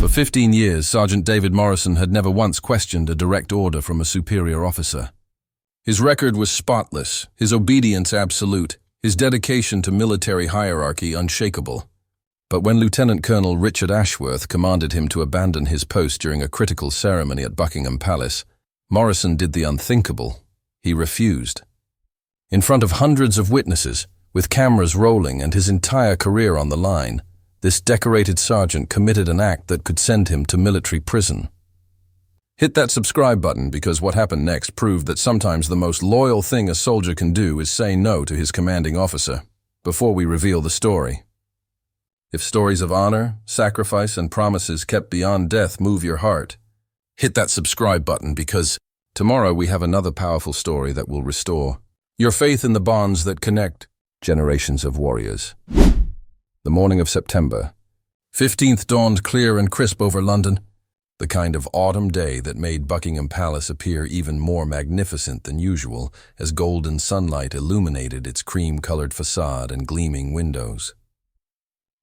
For 15 years, Sergeant David Morrison had never once questioned a direct order from a superior officer. His record was spotless, his obedience absolute, his dedication to military hierarchy unshakable. But when Lieutenant Colonel Richard Ashworth commanded him to abandon his post during a critical ceremony at Buckingham Palace, Morrison did the unthinkable. He refused. In front of hundreds of witnesses, with cameras rolling and his entire career on the line, this decorated sergeant committed an act that could send him to military prison. Hit that subscribe button because what happened next proved that sometimes the most loyal thing a soldier can do is say no to his commanding officer, before we reveal the story. If stories of honor, sacrifice, and promises kept beyond death move your heart, hit that subscribe button because tomorrow we have another powerful story that will restore your faith in the bonds that connect generations of warriors. The morning of September 15th dawned clear and crisp over London, the kind of autumn day that made Buckingham Palace appear even more magnificent than usual as golden sunlight illuminated its cream-colored facade and gleaming windows.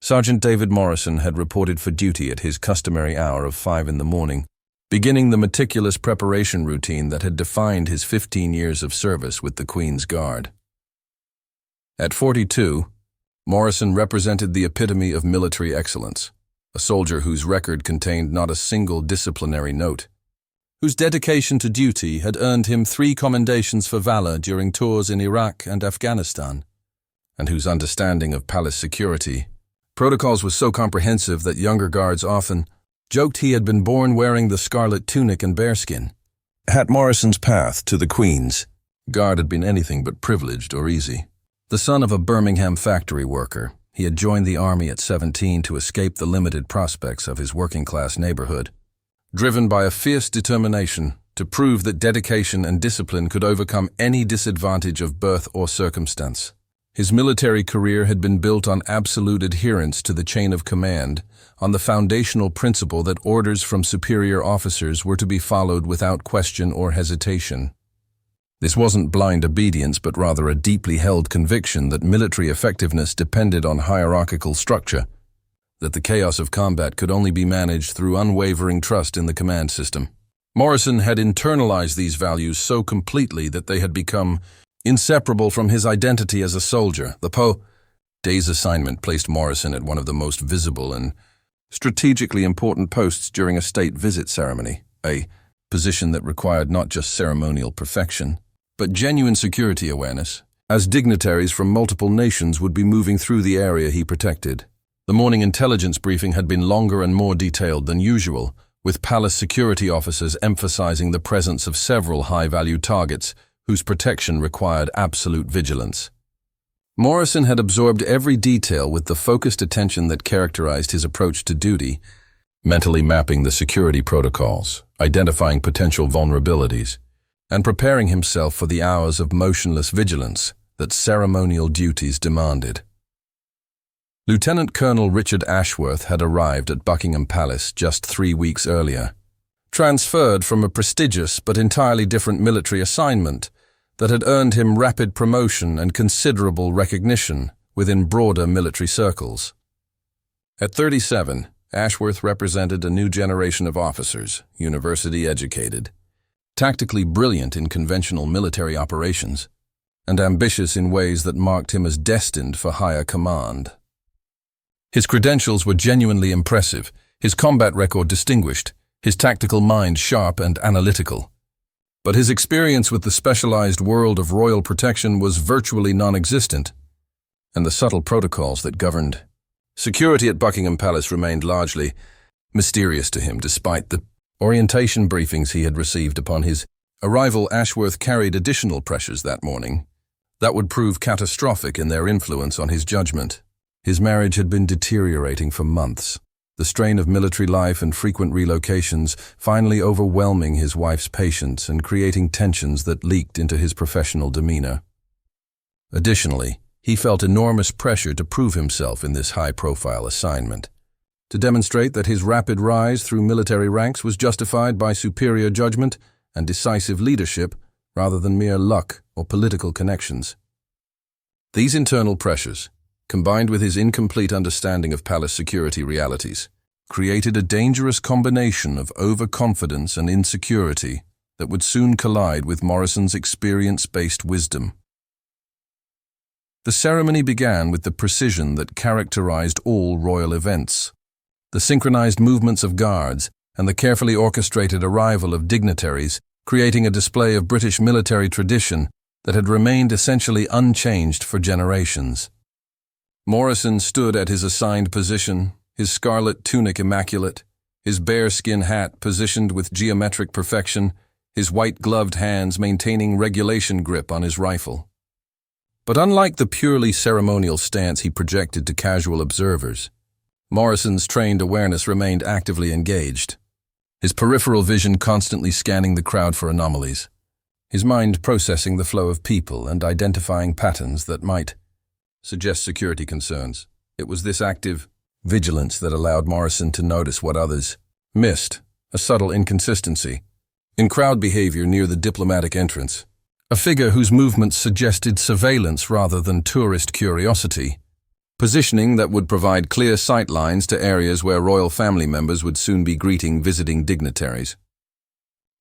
Sergeant David Morrison had reported for duty at his customary hour of 5 in the morning, beginning the meticulous preparation routine that had defined his 15 years of service with the Queen's Guard. At 42, Morrison represented the epitome of military excellence, a soldier whose record contained not a single disciplinary note, whose dedication to duty had earned him 3 commendations for valor during tours in Iraq and Afghanistan, and whose understanding of palace security protocols was so comprehensive that younger guards often joked he had been born wearing the scarlet tunic and bearskin. At Morrison's path to the Queen's Guard had been anything but privileged or easy. The son of a Birmingham factory worker, he had joined the army at 17 to escape the limited prospects of his working-class neighborhood, driven by a fierce determination to prove that dedication and discipline could overcome any disadvantage of birth or circumstance. His military career had been built on absolute adherence to the chain of command, on the foundational principle that orders from superior officers were to be followed without question or hesitation. This wasn't blind obedience, but rather a deeply held conviction that military effectiveness depended on hierarchical structure, that the chaos of combat could only be managed through unwavering trust in the command system. Morrison had internalized these values so completely that they had become inseparable from his identity as a soldier. The day's assignment placed Morrison at one of the most visible and strategically important posts during a state visit ceremony, a position that required not just ceremonial perfection, but genuine security awareness, as dignitaries from multiple nations would be moving through the area he protected. The morning intelligence briefing had been longer and more detailed than usual, with palace security officers emphasizing the presence of several high-value targets whose protection required absolute vigilance. Morrison had absorbed every detail with the focused attention that characterized his approach to duty, mentally mapping the security protocols, identifying potential vulnerabilities, and preparing himself for the hours of motionless vigilance that ceremonial duties demanded. Lieutenant Colonel Richard Ashworth had arrived at Buckingham Palace just 3 weeks earlier, transferred from a prestigious but entirely different military assignment that had earned him rapid promotion and considerable recognition within broader military circles. At 37, Ashworth represented a new generation of officers, university-educated, tactically brilliant in conventional military operations, and ambitious in ways that marked him as destined for higher command. His credentials were genuinely impressive, his combat record distinguished, his tactical mind sharp and analytical. But his experience with the specialized world of royal protection was virtually non-existent, and the subtle protocols that governed security at Buckingham Palace remained largely mysterious to him despite the orientation briefings he had received upon his arrival. Ashworth carried additional pressures that morning that would prove catastrophic in their influence on his judgment. His marriage had been deteriorating for months, the strain of military life and frequent relocations finally overwhelming his wife's patience and creating tensions that leaked into his professional demeanor. Additionally, he felt enormous pressure to prove himself in this high-profile assignment, to demonstrate that his rapid rise through military ranks was justified by superior judgment and decisive leadership rather than mere luck or political connections. These internal pressures, combined with his incomplete understanding of palace security realities, created a dangerous combination of overconfidence and insecurity that would soon collide with Morrison's experience-based wisdom. The ceremony began with the precision that characterized all royal events. The synchronized movements of guards and the carefully orchestrated arrival of dignitaries, creating a display of British military tradition that had remained essentially unchanged for generations. Morrison stood at his assigned position, his scarlet tunic immaculate, his bearskin hat positioned with geometric perfection, his white-gloved hands maintaining regulation grip on his rifle. But unlike the purely ceremonial stance he projected to casual observers, Morrison's trained awareness remained actively engaged, his peripheral vision constantly scanning the crowd for anomalies, his mind processing the flow of people and identifying patterns that might suggest security concerns. It was this active vigilance that allowed Morrison to notice what others missed, a subtle inconsistency in crowd behavior near the diplomatic entrance. A figure whose movements suggested surveillance rather than tourist curiosity, positioning that would provide clear sight lines to areas where royal family members would soon be greeting visiting dignitaries.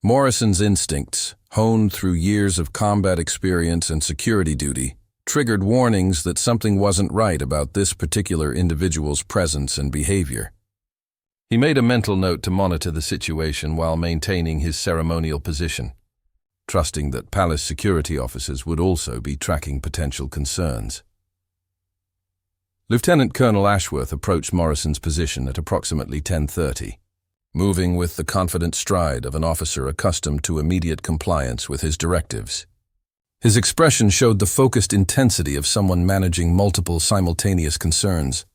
Morrison's instincts, honed through years of combat experience and security duty, triggered warnings that something wasn't right about this particular individual's presence and behavior. He made a mental note to monitor the situation while maintaining his ceremonial position, trusting that palace security officers would also be tracking potential concerns. Lieutenant Colonel Ashworth approached Morrison's position at approximately 10:30, moving with the confident stride of an officer accustomed to immediate compliance with his directives. His expression showed the focused intensity of someone managing multiple simultaneous concerns,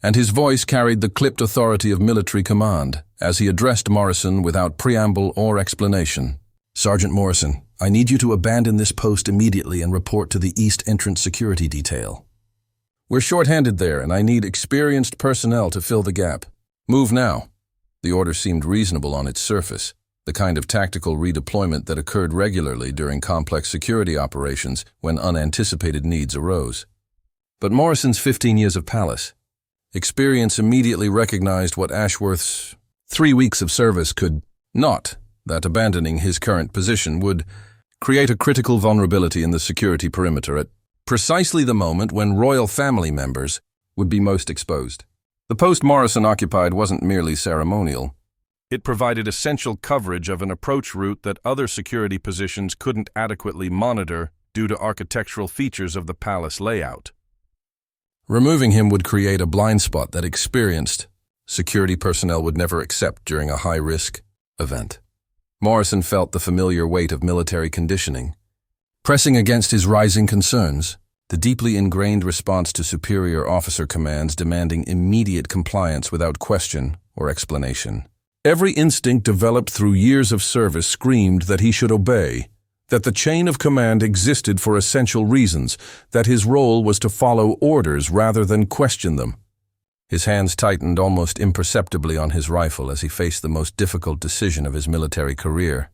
and his voice carried the clipped authority of military command as he addressed Morrison without preamble or explanation. "Sergeant Morrison, I need you to abandon this post immediately and report to the East Entrance Security Detail. We're short-handed there, and I need experienced personnel to fill the gap. Move now." The order seemed reasonable on its surface, the kind of tactical redeployment that occurred regularly during complex security operations when unanticipated needs arose. But Morrison's 15 years of palace experience immediately recognized what Ashworth's 3 weeks of service could not, that abandoning his current position would create a critical vulnerability in the security perimeter at precisely the moment when royal family members would be most exposed. The post Morrison occupied wasn't merely ceremonial. It provided essential coverage of an approach route that other security positions couldn't adequately monitor due to architectural features of the palace layout. Removing him would create a blind spot that experienced security personnel would never accept during a high-risk event. Morrison felt the familiar weight of military conditioning, pressing against his rising concerns, the deeply ingrained response to superior officer commands demanding immediate compliance without question or explanation. Every instinct developed through years of service screamed that he should obey, that the chain of command existed for essential reasons, that his role was to follow orders rather than question them. His hands tightened almost imperceptibly on his rifle as he faced the most difficult decision of his military career,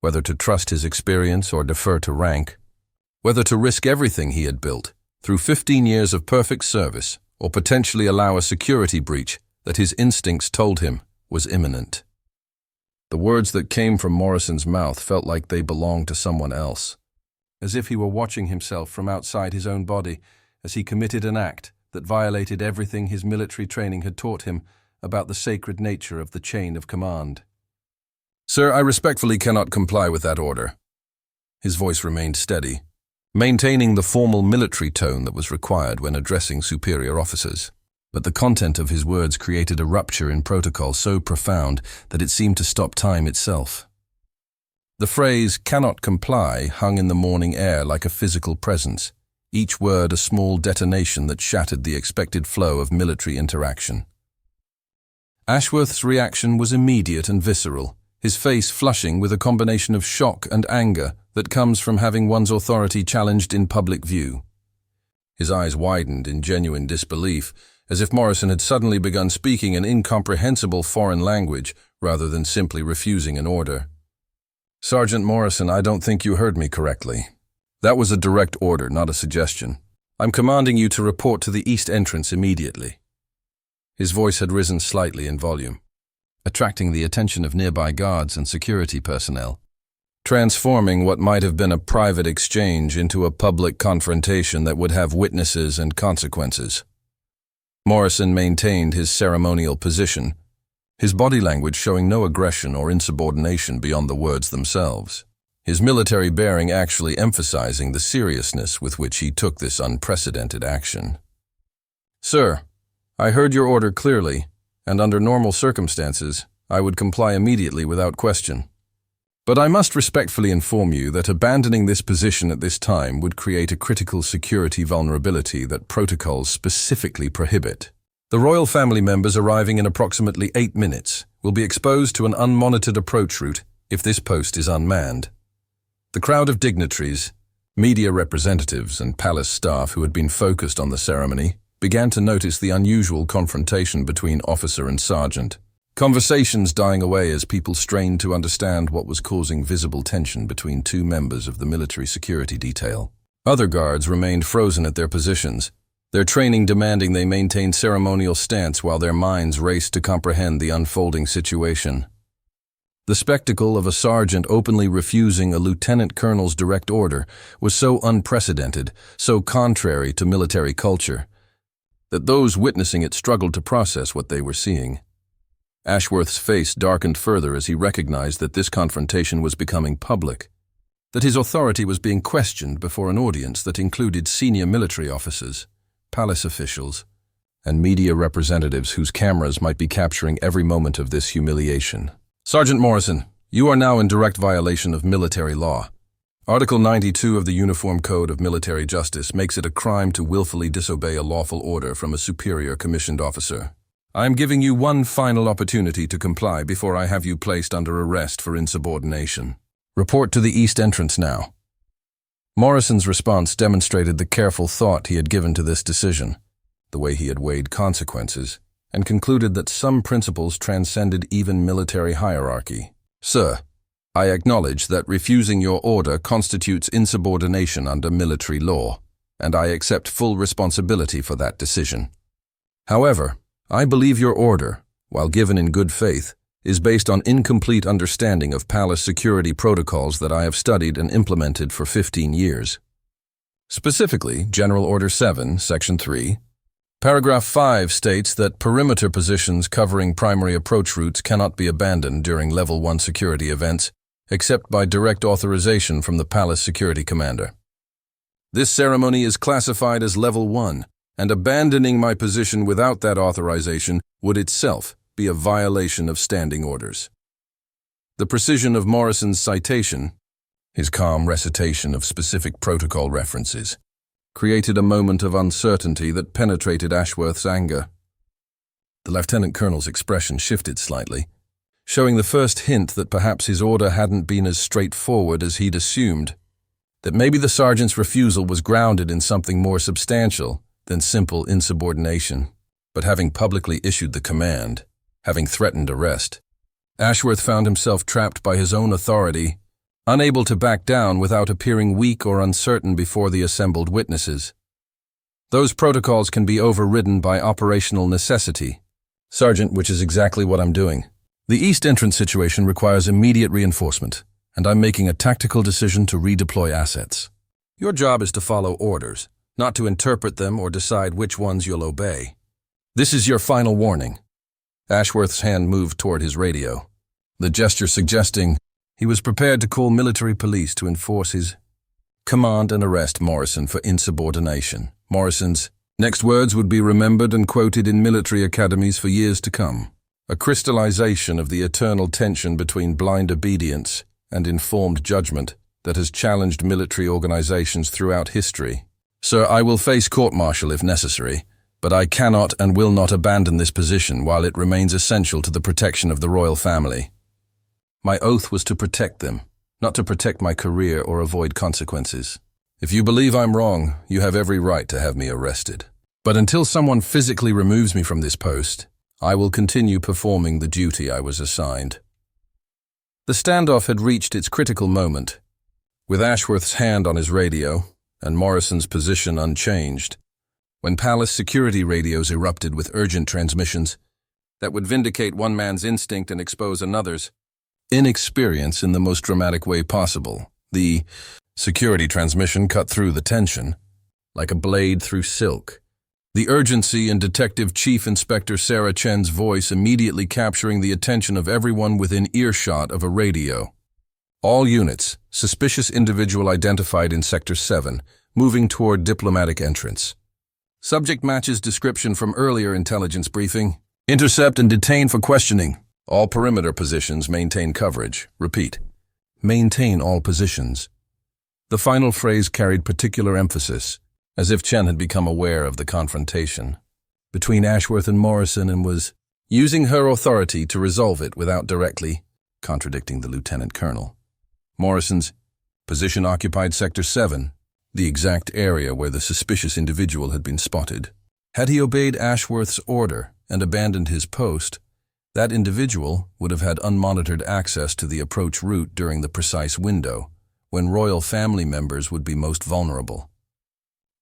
whether to trust his experience or defer to rank, whether to risk everything he had built through 15 years of perfect service or potentially allow a security breach that his instincts told him was imminent. The words that came from Morrison's mouth felt like they belonged to someone else, as if he were watching himself from outside his own body as he committed an act that violated everything his military training had taught him about the sacred nature of the chain of command. "Sir, I respectfully cannot comply with that order." His voice remained steady, maintaining the formal military tone that was required when addressing superior officers. But the content of his words created a rupture in protocol so profound that it seemed to stop time itself. The phrase, "cannot comply," hung in the morning air like a physical presence, each word a small detonation that shattered the expected flow of military interaction. Ashworth's reaction was immediate and visceral, his face flushing with a combination of shock and anger that comes from having one's authority challenged in public view. His eyes widened in genuine disbelief, as if Morrison had suddenly begun speaking an incomprehensible foreign language rather than simply refusing an order. "Sergeant Morrison, I don't think you heard me correctly. That was a direct order, not a suggestion. I'm commanding you to report to the east entrance immediately." His voice had risen slightly in volume, attracting the attention of nearby guards and security personnel, transforming what might have been a private exchange into a public confrontation that would have witnesses and consequences. Morrison maintained his ceremonial position, his body language showing no aggression or insubordination beyond the words themselves, his military bearing actually emphasizing the seriousness with which he took this unprecedented action. "Sir, I heard your order clearly, and under normal circumstances, I would comply immediately without question. But I must respectfully inform you that abandoning this position at this time would create a critical security vulnerability that protocols specifically prohibit. The royal family members arriving in approximately 8 minutes will be exposed to an unmonitored approach route if this post is unmanned." The crowd of dignitaries, media representatives, and palace staff who had been focused on the ceremony began to notice the unusual confrontation between officer and sergeant, conversations dying away as people strained to understand what was causing visible tension between two members of the military security detail. Other guards remained frozen at their positions, their training demanding they maintain ceremonial stance while their minds raced to comprehend the unfolding situation. The spectacle of a sergeant openly refusing a lieutenant colonel's direct order was so unprecedented, so contrary to military culture, that those witnessing it struggled to process what they were seeing. Ashworth's face darkened further as he recognized that this confrontation was becoming public, that his authority was being questioned before an audience that included senior military officers, palace officials, and media representatives whose cameras might be capturing every moment of this humiliation. "Sergeant Morrison, you are now in direct violation of military law. Article 92 of the Uniform Code of Military Justice makes it a crime to willfully disobey a lawful order from a superior commissioned officer. I am giving you one final opportunity to comply before I have you placed under arrest for insubordination. Report to the east entrance now." Morrison's response demonstrated the careful thought he had given to this decision, the way he had weighed consequences, and concluded that some principles transcended even military hierarchy. "Sir, I acknowledge that refusing your order constitutes insubordination under military law, and I accept full responsibility for that decision. However, I believe your order, while given in good faith, is based on incomplete understanding of palace security protocols that I have studied and implemented for 15 years. Specifically, General Order 7, Section 3, Paragraph 5 states that perimeter positions covering primary approach routes cannot be abandoned during Level 1 security events, except by direct authorization from the palace security commander. This ceremony is classified as Level 1, and abandoning my position without that authorization would itself be a violation of standing orders." The precision of Morrison's citation, his calm recitation of specific protocol references, created a moment of uncertainty that penetrated Ashworth's anger. The lieutenant colonel's expression shifted slightly, showing the first hint that perhaps his order hadn't been as straightforward as he'd assumed, that maybe the sergeant's refusal was grounded in something more substantial than simple insubordination. But having publicly issued the command, having threatened arrest, Ashworth found himself trapped by his own authority, unable to back down without appearing weak or uncertain before the assembled witnesses. Those protocols can be overridden by operational necessity. "Sergeant, which is exactly what I'm doing. The east entrance situation requires immediate reinforcement, and I'm making a tactical decision to redeploy assets. Your job is to follow orders, not to interpret them or decide which ones you'll obey. This is your final warning." Ashworth's hand moved toward his radio, the gesture suggesting he was prepared to call military police to enforce his command and arrest Morrison for insubordination. Morrison's next words would be remembered and quoted in military academies for years to come, a crystallization of the eternal tension between blind obedience and informed judgment that has challenged military organizations throughout history. "Sir, I will face court-martial if necessary, but I cannot and will not abandon this position while it remains essential to the protection of the royal family. My oath was to protect them, not to protect my career or avoid consequences. If you believe I'm wrong, you have every right to have me arrested. But until someone physically removes me from this post, I will continue performing the duty I was assigned." The standoff had reached its critical moment. With Ashworth's hand on his radio and Morrison's position unchanged, when palace security radios erupted with urgent transmissions that would vindicate one man's instinct and expose another's inexperience in the most dramatic way possible. The security transmission cut through the tension like a blade through silk. The urgency in Detective Chief Inspector Sarah Chen's voice immediately capturing the attention of everyone within earshot of a radio. All units, suspicious individual identified in Sector 7, moving toward diplomatic entrance. Subject matches description from earlier intelligence briefing. Intercept and detain for questioning. All perimeter positions maintain coverage. Repeat. Maintain all positions. The final phrase carried particular emphasis, as if Chen had become aware of the confrontation between Ashworth and Morrison and was using her authority to resolve it without directly contradicting the lieutenant colonel. Morrison's position occupied Sector 7, the exact area where the suspicious individual had been spotted. Had he obeyed Ashworth's order and abandoned his post, that individual would have had unmonitored access to the approach route during the precise window, when royal family members would be most vulnerable.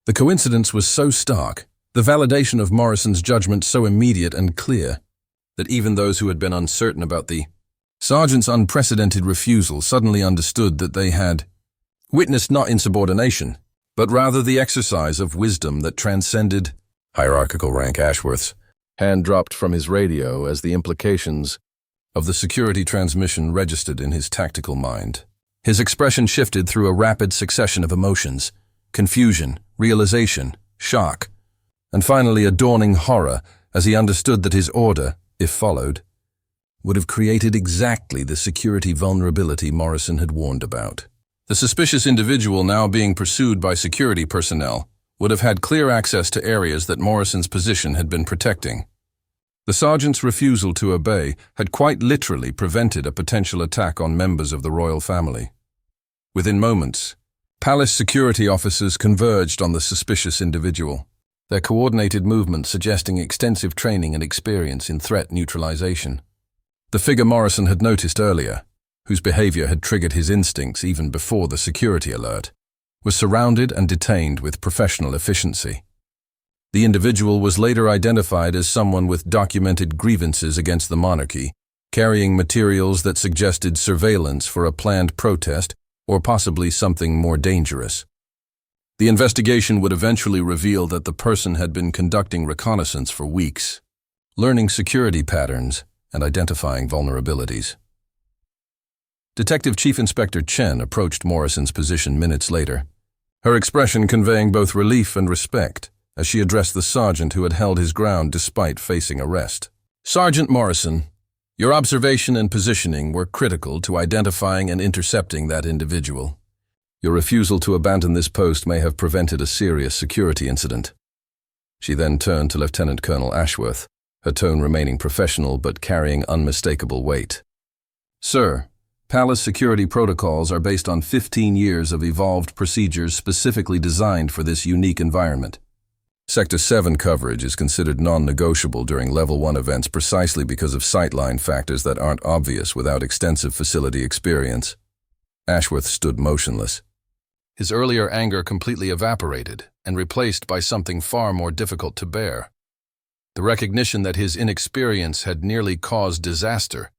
The coincidence was so stark, the validation of Morrison's judgment so immediate and clear, that even those who had been uncertain about the sergeant's unprecedented refusal suddenly understood that they had witnessed not insubordination, but rather the exercise of wisdom that transcended hierarchical rank. Ashworth's hand dropped from his radio as the implications of the security transmission registered in his tactical mind. His expression shifted through a rapid succession of emotions: confusion, realization, shock, and finally a dawning horror as he understood that his order, if followed, would have created exactly the security vulnerability Morrison had warned about. The suspicious individual now being pursued by security personnel would have had clear access to areas that Morrison's position had been protecting. The sergeant's refusal to obey had quite literally prevented a potential attack on members of the royal family. Within moments, palace security officers converged on the suspicious individual, their coordinated movements suggesting extensive training and experience in threat neutralization. The figure Morrison had noticed earlier, whose behavior had triggered his instincts even before the security alert, was surrounded and detained with professional efficiency. The individual was later identified as someone with documented grievances against the monarchy, carrying materials that suggested surveillance for a planned protest or possibly something more dangerous. The investigation would eventually reveal that the person had been conducting reconnaissance for weeks, learning security patterns and identifying vulnerabilities. Detective Chief Inspector Chen approached Morrison's position minutes later, her expression conveying both relief and respect as she addressed the sergeant who had held his ground despite facing arrest. "Sergeant Morrison, your observation and positioning were critical to identifying and intercepting that individual. Your refusal to abandon this post may have prevented a serious security incident." She then turned to Lieutenant Colonel Ashworth, her tone remaining professional but carrying unmistakable weight. "Sir, palace security protocols are based on 15 years of evolved procedures specifically designed for this unique environment. Sector 7 coverage is considered non-negotiable during Level 1 events precisely because of sightline factors that aren't obvious without extensive facility experience." Ashworth stood motionless, his earlier anger completely evaporated and replaced by something far more difficult to bear. The recognition that his inexperience had nearly caused disaster,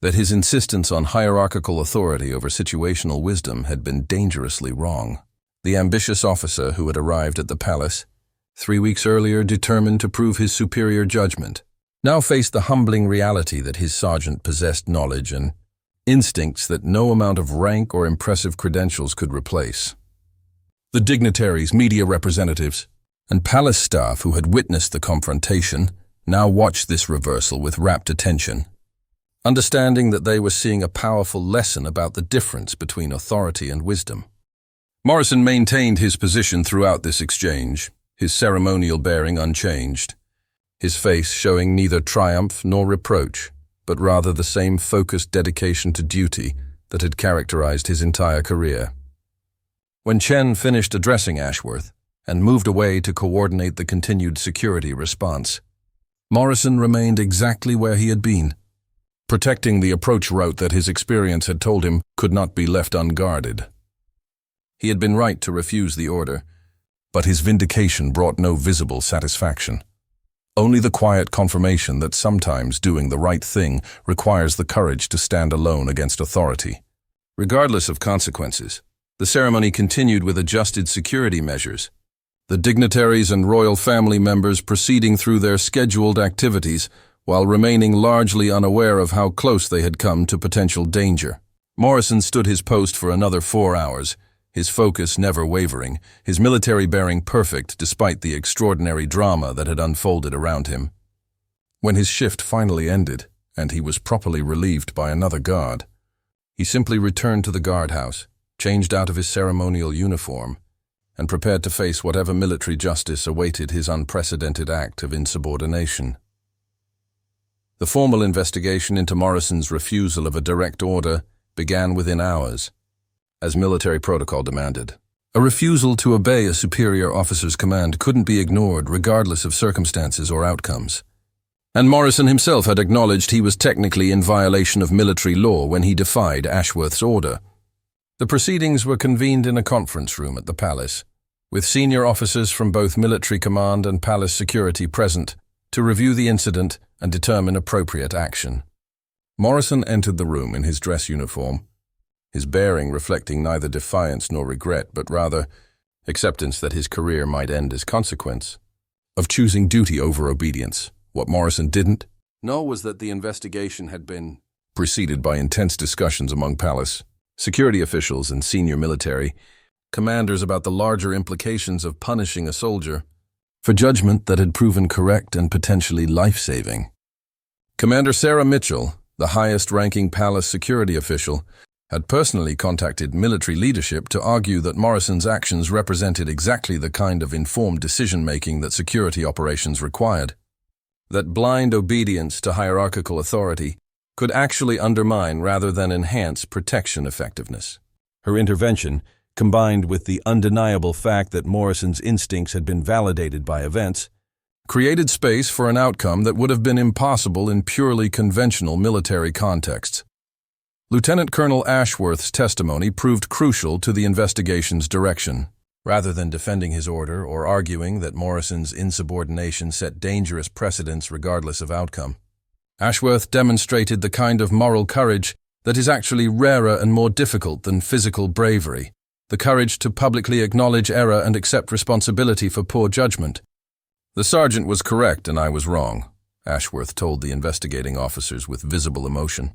that his insistence on hierarchical authority over situational wisdom had been dangerously wrong. The ambitious officer who had arrived at the palace 3 weeks earlier determined to prove his superior judgment, now faced the humbling reality that his sergeant possessed knowledge and instincts that no amount of rank or impressive credentials could replace. The dignitaries, media representatives, and palace staff who had witnessed the confrontation now watched this reversal with rapt attention, understanding that they were seeing a powerful lesson about the difference between authority and wisdom. Morrison maintained his position throughout this exchange, his ceremonial bearing unchanged, his face showing neither triumph nor reproach, but rather the same focused dedication to duty that had characterized his entire career. When Chen finished addressing Ashworth and moved away to coordinate the continued security response, Morrison remained exactly where he had been, protecting the approach route that his experience had told him could not be left unguarded. He had been right to refuse the order, But his vindication brought no visible satisfaction. Only the quiet confirmation that sometimes doing the right thing requires the courage to stand alone against authority. Regardless of consequences, the ceremony continued with adjusted security measures. The dignitaries and royal family members proceeding through their scheduled activities while remaining largely unaware of how close they had come to potential danger. Morrison stood his post for another 4 hours, his focus never wavering, his military bearing perfect despite the extraordinary drama that had unfolded around him. When his shift finally ended, and he was properly relieved by another guard, he simply returned to the guardhouse, changed out of his ceremonial uniform, and prepared to face whatever military justice awaited his unprecedented act of insubordination. The formal investigation into Morrison's refusal of a direct order began within hours, as military protocol demanded. A refusal to obey a superior officer's command couldn't be ignored regardless of circumstances or outcomes. And Morrison himself had acknowledged he was technically in violation of military law when he defied Ashworth's order. The proceedings were convened in a conference room at the palace, with senior officers from both military command and palace security present to review the incident and determine appropriate action. Morrison entered the room in his dress uniform, his bearing reflecting neither defiance nor regret, but rather acceptance that his career might end as consequence of choosing duty over obedience. What Morrison didn't know was that the investigation had been preceded by intense discussions among palace security officials and senior military commanders about the larger implications of punishing a soldier for judgment that had proven correct and potentially life-saving. Commander Sarah Mitchell, the highest-ranking palace security official, had personally contacted military leadership to argue that Morrison's actions represented exactly the kind of informed decision-making that security operations required. That blind obedience to hierarchical authority could actually undermine rather than enhance protection effectiveness. Her intervention, combined with the undeniable fact that Morrison's instincts had been validated by events, created space for an outcome that would have been impossible in purely conventional military contexts. Lieutenant Colonel Ashworth's testimony proved crucial to the investigation's direction. Rather than defending his order or arguing that Morrison's insubordination set dangerous precedents regardless of outcome, Ashworth demonstrated the kind of moral courage that is actually rarer and more difficult than physical bravery, the courage to publicly acknowledge error and accept responsibility for poor judgment. "The sergeant was correct and I was wrong," Ashworth told the investigating officers with visible emotion.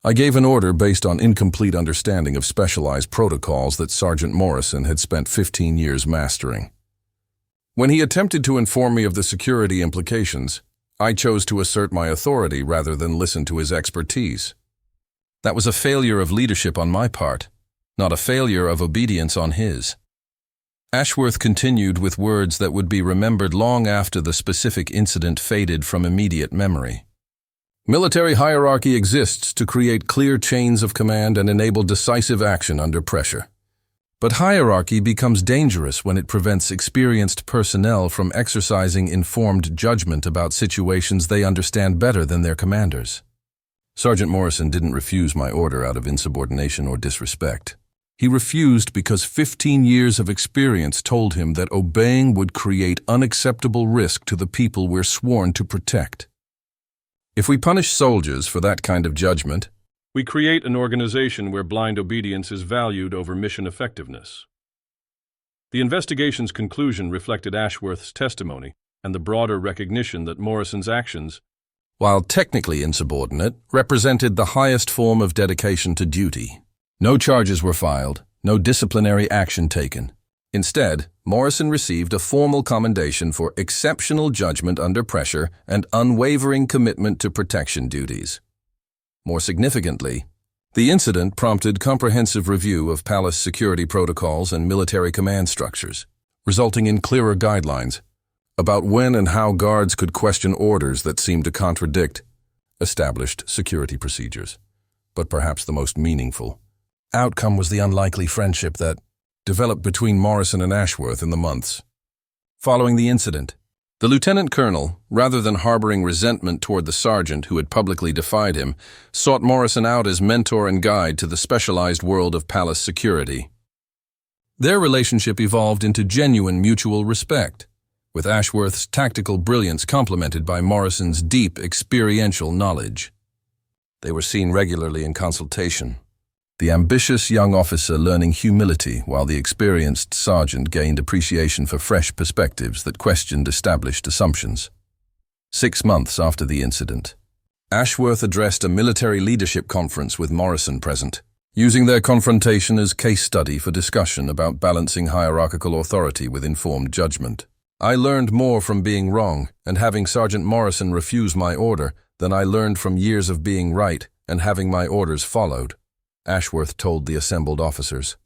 "I gave an order based on incomplete understanding of specialized protocols that Sergeant Morrison had spent 15 years mastering. When he attempted to inform me of the security implications, I chose to assert my authority rather than listen to his expertise. That was a failure of leadership on my part, not a failure of obedience on his." Ashworth continued with words that would be remembered long after the specific incident faded from immediate memory. "Military hierarchy exists to create clear chains of command and enable decisive action under pressure. But hierarchy becomes dangerous when it prevents experienced personnel from exercising informed judgment about situations they understand better than their commanders. Sergeant Morrison didn't refuse my order out of insubordination or disrespect. He refused because 15 years of experience told him that obeying would create unacceptable risk to the people we're sworn to protect. If we punish soldiers for that kind of judgment, we create an organization where blind obedience is valued over mission effectiveness." The investigation's conclusion reflected Ashworth's testimony and the broader recognition that Morrison's actions, while technically insubordinate, represented the highest form of dedication to duty. No charges were filed, no disciplinary action taken. Instead, Morrison received a formal commendation for exceptional judgment under pressure and unwavering commitment to protection duties. More significantly, the incident prompted comprehensive review of palace security protocols and military command structures, resulting in clearer guidelines about when and how guards could question orders that seemed to contradict established security procedures. But perhaps the most meaningful outcome was the unlikely friendship that developed between Morrison and Ashworth in the months following the incident. The lieutenant colonel, rather than harboring resentment toward the sergeant who had publicly defied him, sought Morrison out as mentor and guide to the specialized world of palace security. Their relationship evolved into genuine mutual respect, with Ashworth's tactical brilliance complemented by Morrison's deep experiential knowledge. They were seen regularly in consultation, the ambitious young officer learning humility while the experienced sergeant gained appreciation for fresh perspectives that questioned established assumptions. 6 months after the incident, Ashworth addressed a military leadership conference with Morrison present, using their confrontation as case study for discussion about balancing hierarchical authority with informed judgment. "I learned more from being wrong and having Sergeant Morrison refuse my order than I learned from years of being right and having my orders followed," Ashworth told the assembled officers.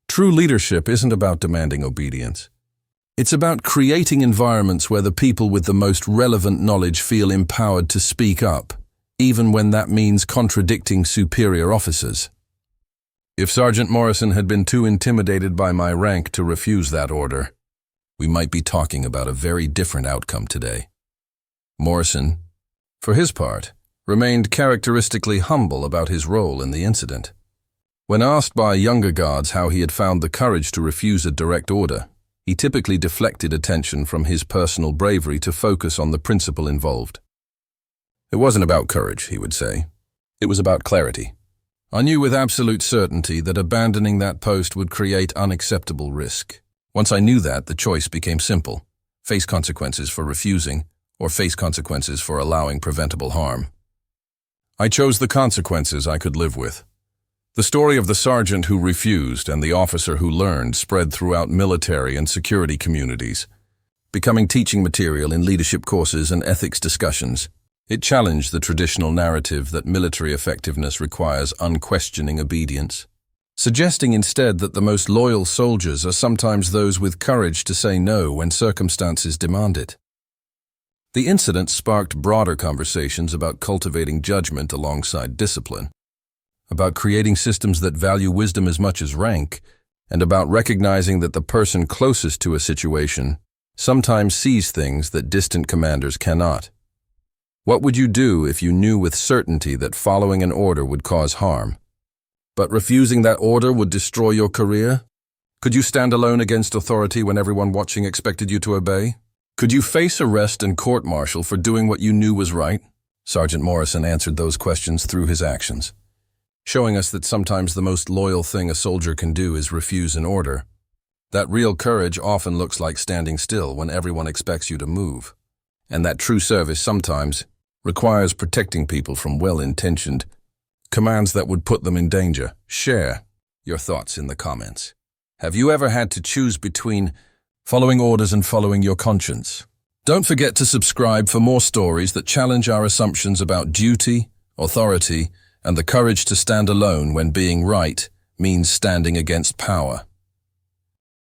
True leadership isn't about demanding obedience. It's about creating environments where the people with the most relevant knowledge feel empowered to speak up, even when that means contradicting superior officers. If Sergeant Morrison had been too intimidated by my rank to refuse that order, we might be talking about a very different outcome today. Morrison, for his part, remained characteristically humble about his role in the incident. When asked by younger guards how he had found the courage to refuse a direct order, he typically deflected attention from his personal bravery to focus on the principle involved. "It wasn't about courage," he would say. "It was about clarity. I knew with absolute certainty that abandoning that post would create unacceptable risk. Once I knew that, the choice became simple: face consequences for refusing, or face consequences for allowing preventable harm. I chose the consequences I could live with." The story of the sergeant who refused and the officer who learned spread throughout military and security communities, becoming teaching material in leadership courses and ethics discussions. It challenged the traditional narrative that military effectiveness requires unquestioning obedience, suggesting instead that the most loyal soldiers are sometimes those with courage to say no when circumstances demand it. The incident sparked broader conversations about cultivating judgment alongside discipline, about creating systems that value wisdom as much as rank, and about recognizing that the person closest to a situation sometimes sees things that distant commanders cannot. What would you do if you knew with certainty that following an order would cause harm, but refusing that order would destroy your career? Could you stand alone against authority when everyone watching expected you to obey? Could you face arrest and court-martial for doing what you knew was right? Sergeant Morrison answered those questions through his actions, showing us that sometimes the most loyal thing a soldier can do is refuse an order. That real courage often looks like standing still when everyone expects you to move, and that true service sometimes requires protecting people from well-intentioned commands that would put them in danger. Share your thoughts in the comments. Have you ever had to choose between following orders and following your conscience? Don't forget to subscribe for more stories that challenge our assumptions about duty, authority, and the courage to stand alone when being right means standing against power.